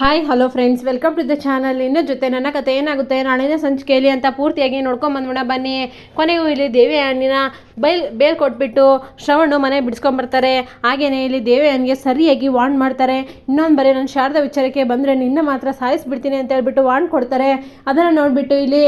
Hi hello friends, welcome to the channel. ಇನ್ನೂ ಜೊತೆ ನನ್ನ ಕತೆ ಏನಾಗುತ್ತೆ ನಾಳೆನೇ ಸಂಚಿಕೆಯಲ್ಲಿ ಅಂತ ಪೂರ್ತಿಯಾಗಿ ನೋಡ್ಕೊಂಬಂದ್ಬಿಡ ಬನ್ನಿ. ಕೊನೆಗೂ ಇಲ್ಲಿ ದೇವಯಾನಿನ ಬೇಲ್ ಕೊಟ್ಬಿಟ್ಟು ಶ್ರವಣ್ ಮನೆ ಬಿಡಿಸ್ಕೊಂಬರ್ತಾರೆ. ಹಾಗೆಯೇ ಇಲ್ಲಿ ದೇವಯಾನಿಗೆ ಸರಿಯಾಗಿ ವಾರ್ನ್ ಮಾಡ್ತಾರೆ. ಇನ್ನೊಂದು ಬರೀ ನಾನು ಶಾರದಾ ವಿಚಾರಕ್ಕೆ ಬಂದರೆ ನಿನ್ನ ಮಾತ್ರ ಸಾಯಿಸ್ಬಿಡ್ತೀನಿ ಅಂತ ಹೇಳ್ಬಿಟ್ಟು ವಾರ್ನ್ ಕೊಡ್ತಾರೆ. ಅದನ್ನು ನೋಡಿಬಿಟ್ಟು ಇಲ್ಲಿ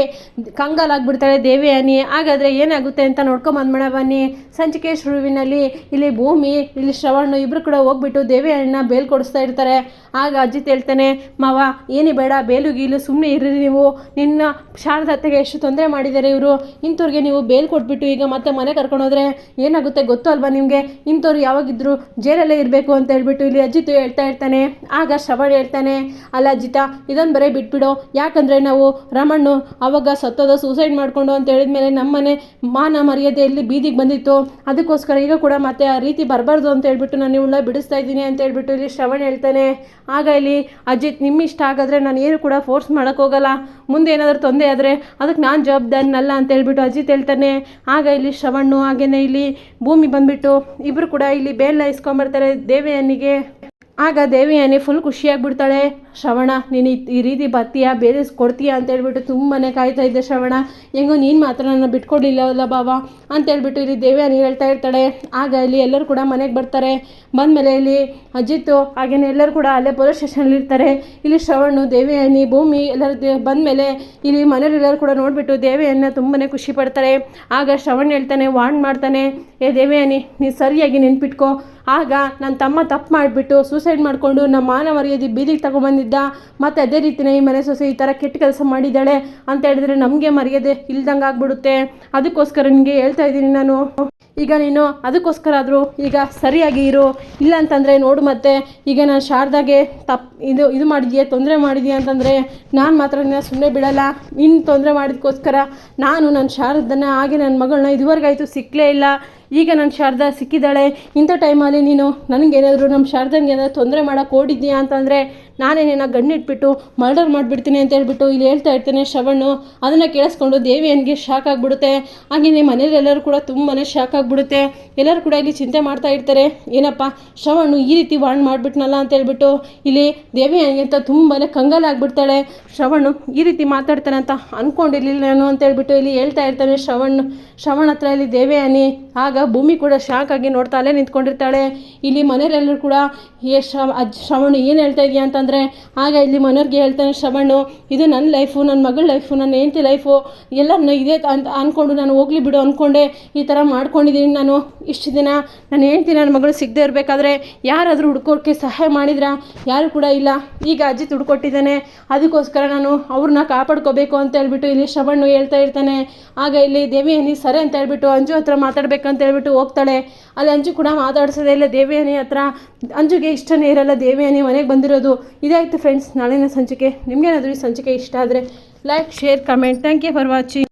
ಕಂಗಾಲಾಗ್ಬಿಡ್ತಾಳೆ ದೇವಯಾನಿ. ಹಾಗಾದರೆ ಏನಾಗುತ್ತೆ ಅಂತ ನೋಡ್ಕೊಂಬಂದ್ಬಿಡ ಬನ್ನಿ. ಸಂಚಿಕೆ ಶುರುವಿನಲ್ಲಿ ಇಲ್ಲಿ ಭೂಮಿ ಇಲ್ಲಿ ಶ್ರವಣ್ ಇಬ್ಬರು ಕೂಡ ಹೋಗ್ಬಿಟ್ಟು ದೇವಯಾನಿನ ಬೇಲ್ ಕೊಡಿಸ್ತಾ ಇರ್ತಾರೆ. ಆಗ ಅಜಿತ್ ಹೇಳ್ತಾನೆ, ಮಾವ ಏನೇ ಬೇಡ, ಬೇಲು ಗೀಲು ಸುಮ್ಮನೆ ಇರ್ರಿ, ನೀವು ನಿನ್ನ ಶಾರದತ್ತೆಗೆ ಎಷ್ಟು ತೊಂದರೆ ಮಾಡಿದ್ದಾರೆ ಇವರು, ಇಂಥವ್ರಿಗೆ ನೀವು ಬೇಲ್ ಕೊಟ್ಬಿಟ್ಟು ಈಗ ಮತ್ತೆ ಮನೆ ಕರ್ಕೊಂಡೋದ್ರೆ ಏನಾಗುತ್ತೆ ಗೊತ್ತು ಅಲ್ವಾ ನಿಮಗೆ, ಇಂಥವ್ರು ಯಾವಾಗಿದ್ರು ಜೈಲಲ್ಲೇ ಇರಬೇಕು ಅಂತ ಹೇಳ್ಬಿಟ್ಟು ಇಲ್ಲಿ ಅಜಿತ್ ಹೇಳ್ತಾ ಇರ್ತಾನೆ. ಆಗ ಶ್ರವಣ್ ಹೇಳ್ತಾನೆ, ಅಲ್ಲ ಅಜಿತ, ಇದನ್ನು ಬರೀ ಬಿಟ್ಬಿಡು, ಯಾಕಂದರೆ ನಾವು ರಮಣ್ಣು ಅವಾಗ ಸತ್ತೋದ ಸೂಸೈಡ್ ಮಾಡಿಕೊಂಡು ಅಂತ ಹೇಳಿದ್ಮೇಲೆ ನಮ್ಮನೆ ಮಾನ ಮರ್ಯಾದೆಯಲ್ಲಿ ಬೀದಿಗೆ ಬಂದಿತ್ತು, ಅದಕ್ಕೋಸ್ಕರ ಈಗ ಕೂಡ ಮತ್ತೆ ಆ ರೀತಿ ಬರಬಾರ್ದು ಅಂತ ಹೇಳ್ಬಿಟ್ಟು ನಾನು ಇವಳ ಬಿಡಿಸ್ತಾ ಇದ್ದೀನಿ ಅಂತ ಹೇಳ್ಬಿಟ್ಟು ಇಲ್ಲಿ ಶ್ರವಣ್ ಹೇಳ್ತಾನೆ. ಆಗ ಇಲ್ಲಿ ಅಜಿತ್, ನಿಮ್ಮ ಇಷ್ಟ ಆಗಿದ್ರೆ ನಾನು ಏನು ಕೂಡ ಫೋರ್ಸ್ ಮಾಡೋಕ್ಕೋಗಲ್ಲ, ಮುಂದೆ ಏನಾದರೂ ತೊಂದರೆ ಆದರೆ ಅದಕ್ಕೆ ನಾನು ಜವಾಬ್ದಾರಿನಲ್ಲ ಅಂತ ಹೇಳ್ಬಿಟ್ಟು ಅಜಿತ್ ಹೇಳ್ತಾನೆ. ಆಗ ಇಲ್ಲಿ ಶ್ರವಣ್ಣು ಹಾಗೆಯೇ ಇಲ್ಲಿ ಭೂಮಿ ಬಂದುಬಿಟ್ಟು ಇಬ್ಬರು ಕೂಡ ಇಲ್ಲಿ ಬೇಲ್ನ ಇಸ್ಕೊಂಬರ್ತಾರೆ ದೇವಯಾನಿಗೆ. ಆಗ ದೇವಯಾನಿ ಫುಲ್ ಖುಷಿಯಾಗಿಬಿಡ್ತಾಳೆ. ಶ್ರವಣ, ನೀನು ಈ ರೀತಿ ಬರ್ತೀಯಾ, ಬೇರೆ ಕೊಡ್ತೀಯಾ ಅಂತ ಹೇಳ್ಬಿಟ್ಟು ತುಂಬಾ ಕಾಯ್ತಾ ಇದ್ದೆ ಶ್ರವಣ, ಹೆಂಗೋ ನೀನು ಮಾತ್ರ ನನ್ನ ಬಿಟ್ಕೊಡ್ಲಿಲ್ಲವಲ್ಲ ಬಾವ ಅಂತ ಹೇಳ್ಬಿಟ್ಟು ಇಲ್ಲಿ ದೇವಯಾನಿ ಹೇಳ್ತಾ ಇರ್ತಾಳೆ. ಆಗ ಇಲ್ಲಿ ಎಲ್ಲರೂ ಕೂಡ ಮನೆಗೆ ಬರ್ತಾರೆ. ಬಂದಮೇಲೆ ಇಲ್ಲಿ ಅಜಿತ್ತು ಹಾಗೆಯೇ ಎಲ್ಲರೂ ಕೂಡ ಅಲ್ಲೇ ಪೊಲೀಸ್ ಸ್ಟೇಷನಲ್ಲಿ ಇರ್ತಾರೆ. ಇಲ್ಲಿ ಶ್ರವಣ್ಣು ದೇವಯಾನಿ ಭೂಮಿ ಎಲ್ಲರೂ ಬಂದಮೇಲೆ ಇಲ್ಲಿ ಮನೆಯವರೆಲ್ಲರೂ ಕೂಡ ನೋಡಿಬಿಟ್ಟು ದೇವಯಾನಿನ ತುಂಬಾ ಖುಷಿ ಪಡ್ತಾರೆ. ಆಗ ಶ್ರವಣ್ ಹೇಳ್ತಾನೆ, ವಾರ್ನ್ ಮಾಡ್ತಾನೆ, ಏ ದೇವಯಾನಿ, ನೀನು ಸರಿಯಾಗಿ ನೆನ್ಪಿಟ್ಕೋ, ಆಗ ನನ್ನ ತಮ್ಮ ತಪ್ಪು ಮಾಡಿಬಿಟ್ಟು ಸೂಸೈಡ್ ಮಾಡಿಕೊಂಡು ನಮ್ಮ ಮಾನ ಮರ್ಯಾದೆ ಬೀದಿಗೆ ತಗೊಂಬಂದಿದ್ದ, ಮತ್ತು ಅದೇ ರೀತಿಯೇ ಈ ಮನೆ ಸೊಸೆ ಈ ಥರ ಕೆಟ್ಟ ಕೆಲಸ ಮಾಡಿದ್ದಾಳೆ ಅಂತ ಹೇಳಿದ್ರೆ ನಮಗೆ ಮರ್ಯಾದೆ ಇಲ್ದಂಗೆ ಆಗ್ಬಿಡುತ್ತೆ, ಅದಕ್ಕೋಸ್ಕರ ನಿನಗೆ ಹೇಳ್ತಾ ಇದ್ದೀನಿ ನಾನು. ಈಗ ನೀನು ಅದಕ್ಕೋಸ್ಕರ ಆದರೂ ಈಗ ಸರಿಯಾಗಿ ಇರು, ಇಲ್ಲ ಅಂತಂದರೆ ನೋಡು, ಮತ್ತೆ ಈಗ ನಾನು ಶಾರದಾಗೆ ಇದು ಮಾಡಿದ್ಯಾ, ತೊಂದರೆ ಮಾಡಿದ್ಯಾ ಅಂತಂದರೆ ನಾನು ಮಾತ್ರ ನಿನ್ನ ಸುಮ್ಮನೆ ಬಿಡಲ್ಲ. ಇನ್ನು ತೊಂದರೆ ಮಾಡಿದಕ್ಕೋಸ್ಕರ ನಾನು ನನ್ನ ಶಾರದನ್ನ ಹಾಗೆ ನನ್ನ ಮಗಳನ್ನ ಇದುವರೆಗಾಯಿತು ಸಿಕ್ಕಲೇ ಇಲ್ಲ, ಈಗ ನನ್ನ ಶಾರದಾ ಸಿಕ್ಕಿದ್ದಾಳೆ, ಇಂಥ ಟೈಮಲ್ಲಿ ನೀನು ನನಗೇನಾದರೂ ನಮ್ಮ ಶಾರದಂಗೆ ಏನಾದರೂ ತೊಂದರೆ ಮಾಡೋಕ್ಕೆ ಓಡಿದ್ಯಾ ಅಂತಂದರೆ ನಾನೇನೇನ ಗಣ್ಣಿಟ್ಬಿಟ್ಟು ಮರ್ಡರ್ ಮಾಡಿಬಿಡ್ತೀನಿ ಅಂತ ಹೇಳ್ಬಿಟ್ಟು ಇಲ್ಲಿ ಹೇಳ್ತಾ ಇರ್ತಾನೆ ಶ್ರವಣ್ಣು. ಅದನ್ನು ಕೇಳಿಸ್ಕೊಂಡು ದೇವಿಯನಿಗೆ ಶಾಕ್ ಆಗಿಬಿಡುತ್ತೆ. ಹಾಗೆಯೇ ಮನೆಯಲ್ಲೆಲ್ಲರೂ ಕೂಡ ತುಂಬಾ ಶಾಕ್ ಆಗಿಬಿಡುತ್ತೆ. ಎಲ್ಲರೂ ಕೂಡ ಇಲ್ಲಿ ಚಿಂತೆ ಮಾಡ್ತಾ ಇರ್ತಾರೆ, ಏನಪ್ಪ ಶ್ರವಣ್ಣು ಈ ರೀತಿ ವಾರ್ನ್ ಮಾಡಿಬಿಟ್ನಲ್ಲ ಅಂತ ಹೇಳ್ಬಿಟ್ಟು ಇಲ್ಲಿ ದೇವಿಯನಿಗೆ ಅಂತ ತುಂಬಾ ಕಂಗಾಲಾಗ್ಬಿಡ್ತಾಳೆ. ಶ್ರವಣ್ಣು ಈ ರೀತಿ ಮಾತಾಡ್ತಾನೆ ಅಂತ ಅಂದ್ಕೊಂಡಿರಲಿಲ್ಲ ನಾನು ಅಂತ ಹೇಳ್ಬಿಟ್ಟು ಇಲ್ಲಿ ಹೇಳ್ತಾ ಇರ್ತಾನೆ ಶ್ರವಣ್ ಹತ್ರ ಇಲ್ಲಿ ದೇವಯಾನಿ. ಆಗ ಭೂಮಿ ಕೂಡ ಶಾಕ್ ಆಗಿ ನೋಡ್ತಾ ಅಲ್ಲೇ ನಿಂತ್ಕೊಂಡಿರ್ತಾಳೆ. ಇಲ್ಲಿ ಮನೆಯವರೆಲ್ಲರೂ ಕೂಡ ಶ್ರವಣ್ ಏನು ಹೇಳ್ತಾ ಇದೆಯಾ ಅಂತಂದರೆ, ಆಗ ಇಲ್ಲಿ ಮನೆಯವ್ರಿಗೆ ಹೇಳ್ತಾನೆ ಶ್ರವಣ್ಣು, ಇದು ನನ್ನ ಲೈಫು, ನನ್ನ ಮಗಳ ಲೈಫು, ನನ್ನ ಹೆಂಡತಿ ಲೈಫು ಎಲ್ಲರನ್ನ ಇದೇ ಅಂತ ಅಂದ್ಕೊಂಡು ನಾನು ಹೋಗಲಿ ಬಿಡು ಅಂದ್ಕೊಂಡೆ ಈ ಥರ ಮಾಡ್ಕೊಂಡಿದ್ದೀನಿ. ನಾನು ಇಷ್ಟು ದಿನ ನನ್ನ ಹೆಂಡತಿ ನನ್ನ ಮಗಳು ಸಿಗದೆ ಇರಬೇಕಾದ್ರೆ ಯಾರಾದರೂ ಹುಡ್ಕೋಕ್ಕೆ ಸಹಾಯ ಮಾಡಿದ್ರಾ? ಯಾರು ಕೂಡ ಇಲ್ಲ. ಈಗ ಅಜಿತ್ ಹುಡ್ಕೊಟ್ಟಿದ್ದಾನೆ, ಅದಕ್ಕೋಸ್ಕರ ನಾನು ಅವ್ರನ್ನ ಕಾಪಾಡ್ಕೋಬೇಕು ಅಂತ ಹೇಳ್ಬಿಟ್ಟು ಇಲ್ಲಿ ಶ್ರವಣ್ಣು ಹೇಳ್ತಾ ಇರ್ತಾನೆ. ಆಗ ಇಲ್ಲಿ ದೇವಿಯಾನಿ ಸರಿ ಅಂತ ಹೇಳ್ಬಿಟ್ಟು ಅಂಜು ಹತ್ರ ಮಾತಾಡ್ಬೇಕಂತ ಹೇಳ್ಬಿಟ್ಟು ಹೋಗ್ತಾಳೆ. ಅಲ್ಲಿ ಅಂಜು ಕೂಡ ಮಾತಾಡ್ಸೋದೇ ಇಲ್ಲ ದೇವಯಾನಿ ಹತ್ರ. ಅಂಜುಗೆ ಇಷ್ಟನೇ ಇರಲ್ಲ ದೇವಯಾನಿ ಮನೆಗೆ ಬಂದಿರೋದು. ಇದಾಯಿತು ಫ್ರೆಂಡ್ಸ್ ನಾಳಿನ ಸಂಚಿಕೆ. ನಿಮಗೇನಾದರೂ ಈ ಸಂಚಿಕೆ ಇಷ್ಟ ಆದರೆ like, share, comment. Thank you for watching.